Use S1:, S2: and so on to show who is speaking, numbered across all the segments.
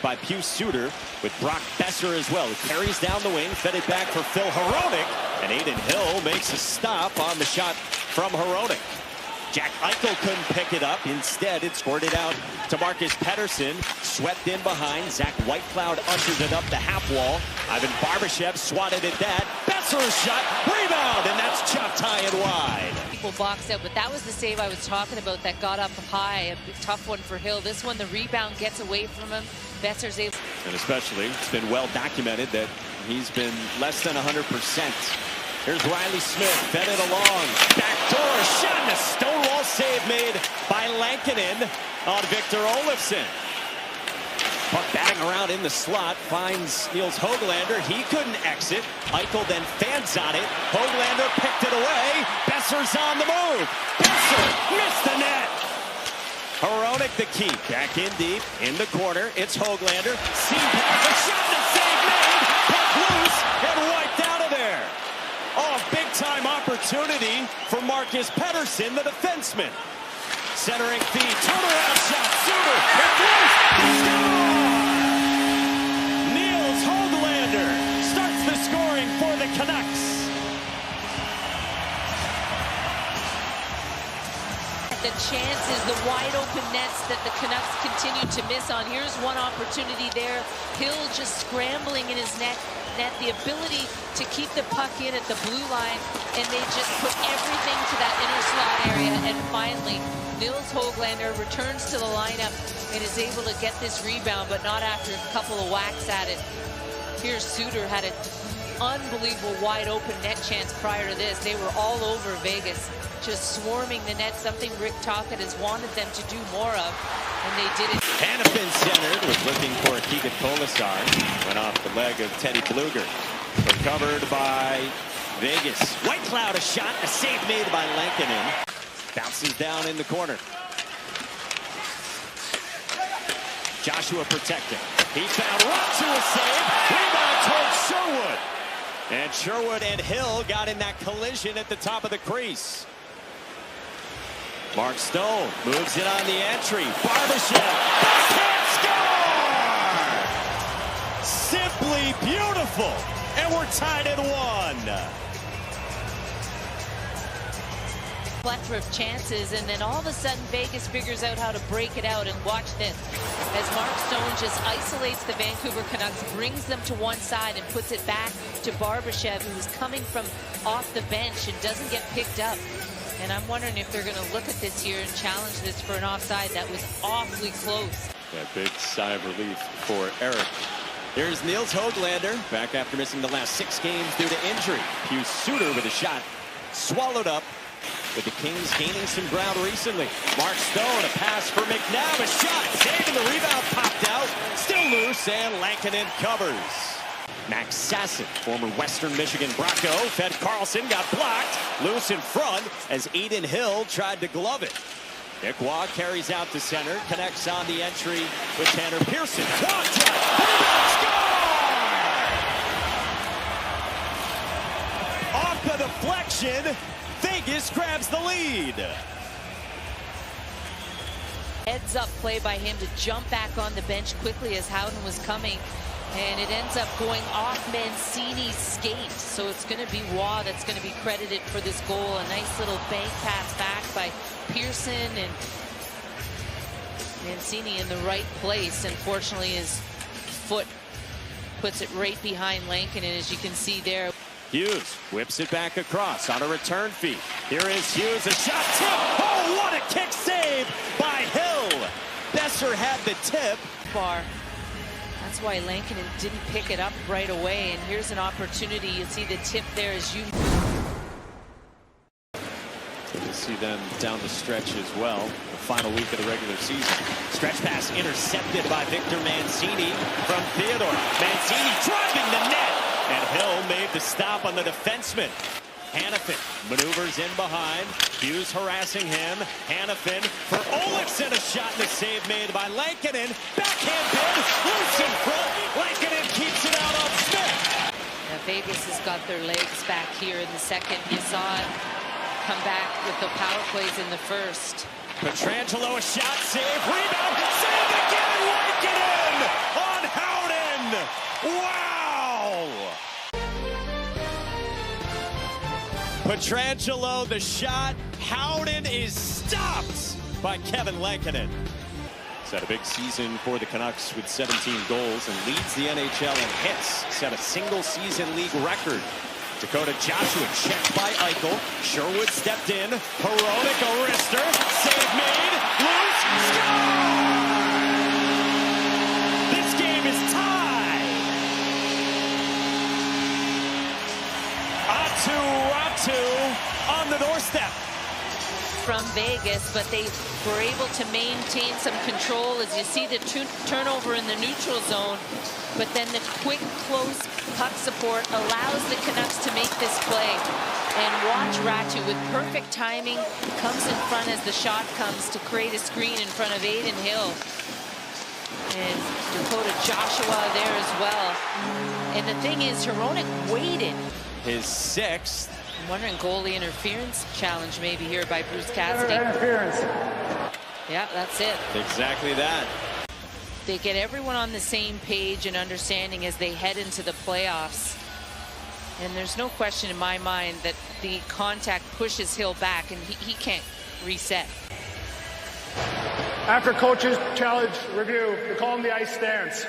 S1: by Suter with Brock Besser as well. He carries down the wing, fed it back for Phil Hronek, and Adin Hill makes a stop on the shot from Hronek. Jack Eichel couldn't pick it up. Instead, it squirted out to Marcus Pettersson. Swept in behind. Zach Whitecloud ushered it up the half wall. Ivan Barbashev swatted at that. Besser's shot. Rebound. And that's chopped high and wide.
S2: People boxed out, but that was the save I was talking about that got up high. A tough one for Hill. This one, the rebound gets away from him. Besser's able.
S1: And especially, it's been well documented that he's been less than 100%. Here's Riley Smith, fed it along. Backdoor shot and a stonewall save made by Lankinen on Victor Olofsson. Puck batting around in the slot, finds Niels Höglander. He couldn't exit. Eichel then fans on it. Höglander picked it away. Besser's on the move. Besser missed the net. Hronek the key. Back in deep, in the corner. It's Höglander. Seam pass, a shot and a save made. Puck loose and wiped out of there. Oh, big-time opportunity for Marcus Pettersson, the defenseman. Centering feed, turnaround shot, Suter, it goes, score! Niels Höglander starts the scoring for the Canucks.
S2: The chances, the wide-open nets that the Canucks continue to miss on. Here's one opportunity there. Hill just scrambling in his net, the ability to keep the puck in at the blue line, and they just put everything to that inner slot area. And finally, Niels Höglander returns to the lineup and is able to get this rebound, but not after a couple of whacks at it. Here's Suter, had an unbelievable wide-open net chance prior to this. They were all over Vegas, just swarming the net, something Rick Tocchet has wanted them to do more of, and they did it.
S1: Hanifin centered, was looking for Keegan Colasar. Went off the leg of Teddy Bluger. Recovered by Vegas. Whitecloud a shot, a save made by Lankinen. Bounces down in the corner. Joshua protecting. He found right to a save. Rebound towards Sherwood. And Sherwood and Hill got in that collision at the top of the crease. Mark Stone moves it on the entry. Barbashev, backhand score! Simply beautiful. And we're tied at 1.
S2: Plethora of chances, and then all of a sudden Vegas figures out how to break it out. And watch this, as Mark Stone just isolates the Vancouver Canucks, brings them to one side and puts it back to Barbashev, who's coming from off the bench and doesn't get picked up. And I'm wondering if they're going to look at this here and challenge this for an offside. That was awfully close.
S1: Yeah, big sigh of relief for Eric. Here's Niels Höglander, back after missing the last 6 games due to injury. Suter with a shot, swallowed up, with the Kings gaining some ground recently. Mark Stone, a pass for McNabb, a shot, saving the rebound, popped out, still loose, and Lankinen covers. Max Sasson, former Western Michigan Bronco, fed Carlson, got blocked, loose in front as Adin Hill tried to glove it. Nick Waugh carries out to center, connects on the entry with Tanner Pearson. Waugh shot, rebound, score! Off the deflection, Vegas grabs the lead.
S2: Heads up play by him to jump back on the bench quickly as Howden was coming. And it ends up going off Mancini's skate. So it's going to be Waugh that's going to be credited for this goal. A nice little bank pass back by Pearson, and Mancini in the right place. Unfortunately, his foot puts it right behind Lankinen, as you can see there.
S1: Hughes whips it back across on a return feed. Here is Hughes, a shot tip. Oh, what a kick save by Hill. Besser had the tip.
S2: That's why Lankinen didn't pick it up right away. And here's an opportunity. You see the tip there as you
S1: see them down the stretch as well. The final week of the regular season. Stretch pass intercepted by Victor Mancini from Theodore. Mancini driving the net. And Hill made the stop on the defenseman. Hanifin maneuvers in behind. Hughes harassing him. Hanifin for Olofsson, a shot and a save made by Lankinen. Backhand bid, loose in front. Lankinen keeps it out on Smith.
S2: Now Vegas has got their legs back here in the second. You saw it come back with the power plays in the first.
S1: Pietrangelo, a shot, save, rebound, save again, Lankinen on Wow! Pietrangelo, the shot. Howden is stopped by Kevin Lankinen. He's had a big season for the Canucks with 17 goals and leads the NHL in hits. Set a single-season league record. Dakota Joshua checked by Eichel. Sherwood stepped in. Heroic a wrister. Save made. Loose. Score! This game is tied. Atu on the doorstep.
S2: From Vegas, but they were able to maintain some control as you see the turnover in the neutral zone. But then the quick, close puck support allows the Canucks to make this play. And watch Ratu with perfect timing, comes in front as the shot comes to create a screen in front of Adin Hill. And Dakota Joshua there as well. And the thing is, Hronek waited.
S1: His sixth.
S2: I'm wondering, goalie interference challenge maybe here by Bruce Cassidy.
S3: Interference.
S2: Yeah, that's it.
S1: Exactly that.
S2: They get everyone on the same page and understanding as they head into the playoffs. And there's no question in my mind that the contact pushes Hill back and he can't reset.
S3: After coach's challenge review, we call him the ice stance.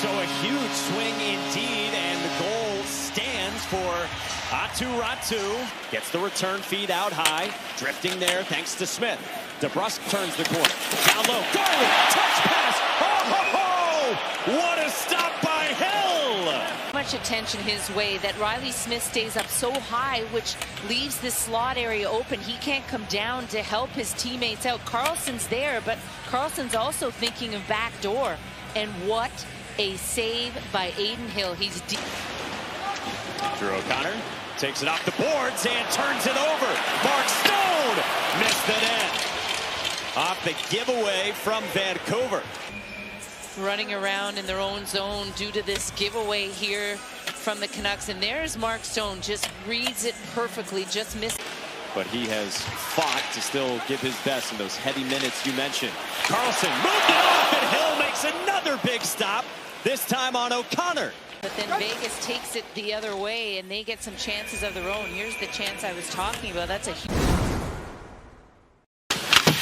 S1: So a huge swing indeed, and the goal stands for Ratu. Gets the return feed out high, drifting there thanks to Smith. DeBrusk turns the corner. Down low, Garland, touch pass. Oh! What a stop by Hill!
S2: Much attention his way that Riley Smith stays up so high, which leaves this slot area open. He can't come down to help his teammates out. Carlson's there, but Carlson's also thinking of backdoor. And what a save by Adin Hill. He's deep.
S1: Drew O'Connor takes it off the boards and turns it over. Mark Stone missed the net. Off the giveaway from Vancouver.
S2: Running around in their own zone due to this giveaway here from the Canucks. And there's Mark Stone, just reads it perfectly, just missed.
S1: But he has fought to still give his best in those heavy minutes you mentioned. Carlson moved it off, and Hill makes another big stop, this time on O'Connor.
S2: But then Vegas takes it the other way, and they get some chances of their own. Here's the chance I was talking about. That's a huge...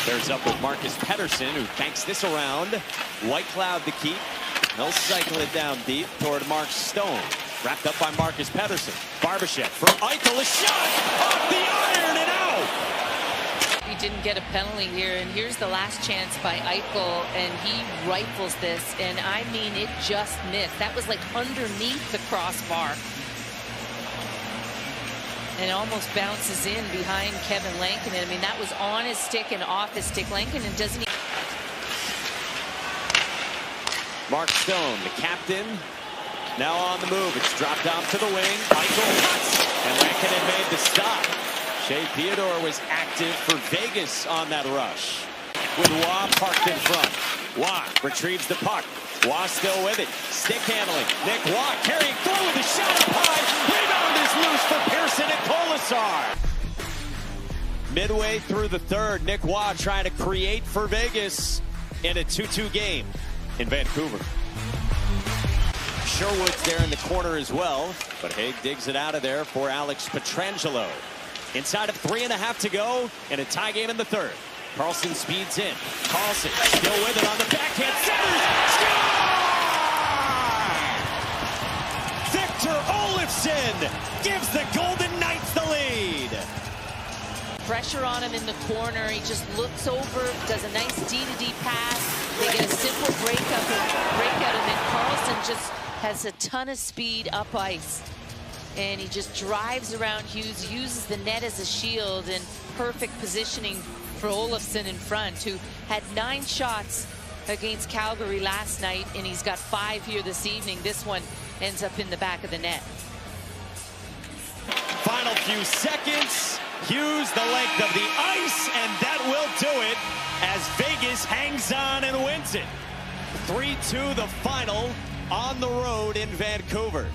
S1: There's up with Marcus Pettersson, who banks this around. White Cloud to keep. He'll cycle it down deep toward Mark Stone. Wrapped up by Marcus Pettersson. Barbashev for Eichel. A shot off the iron and out.
S2: He didn't get a penalty here, and here's the last chance by Eichel, and he rifles this, and I mean, it just missed. That was like underneath the crossbar. And almost bounces in behind Kevin Lankinen. I mean, that was on his stick and off his stick. Lankinen doesn't even...
S1: Mark Stone, the captain, now on the move. It's dropped off to the wing. Eichel cuts, and Lankinen made the stop. Shea Theodore was active for Vegas on that rush. With Waugh parked in front. Waugh retrieves the puck. Waugh still with it. Stick handling. Nick Waugh carrying through with a shot up high. Rebound is loose for Pearson and Colasar. Midway through the third, Nick Waugh trying to create for Vegas in a 2-2 game in Vancouver. Sherwood's there in the corner as well, but Haig digs it out of there for Alex Pietrangelo. Inside of 3.5 to go in a tie game in the third. Carlson speeds in. Carlson still with it on the backhand. Centers! Score! Victor Olofsson gives the Golden Knights the lead.
S2: Pressure on him in the corner. He just looks over, does a nice D-to-D pass. They get a simple breakout, and then Carlson just has a ton of speed up ice. And he just drives around Hughes, uses the net as a shield, and perfect positioning for Olofsson in front, who had 9 shots against Calgary last night, and he's got 5 here this evening. This one ends up in the back of the net.
S1: Final few seconds. Hughes the length of the ice, and that will do it as Vegas hangs on and wins it. 3-2 the final on the road in Vancouver.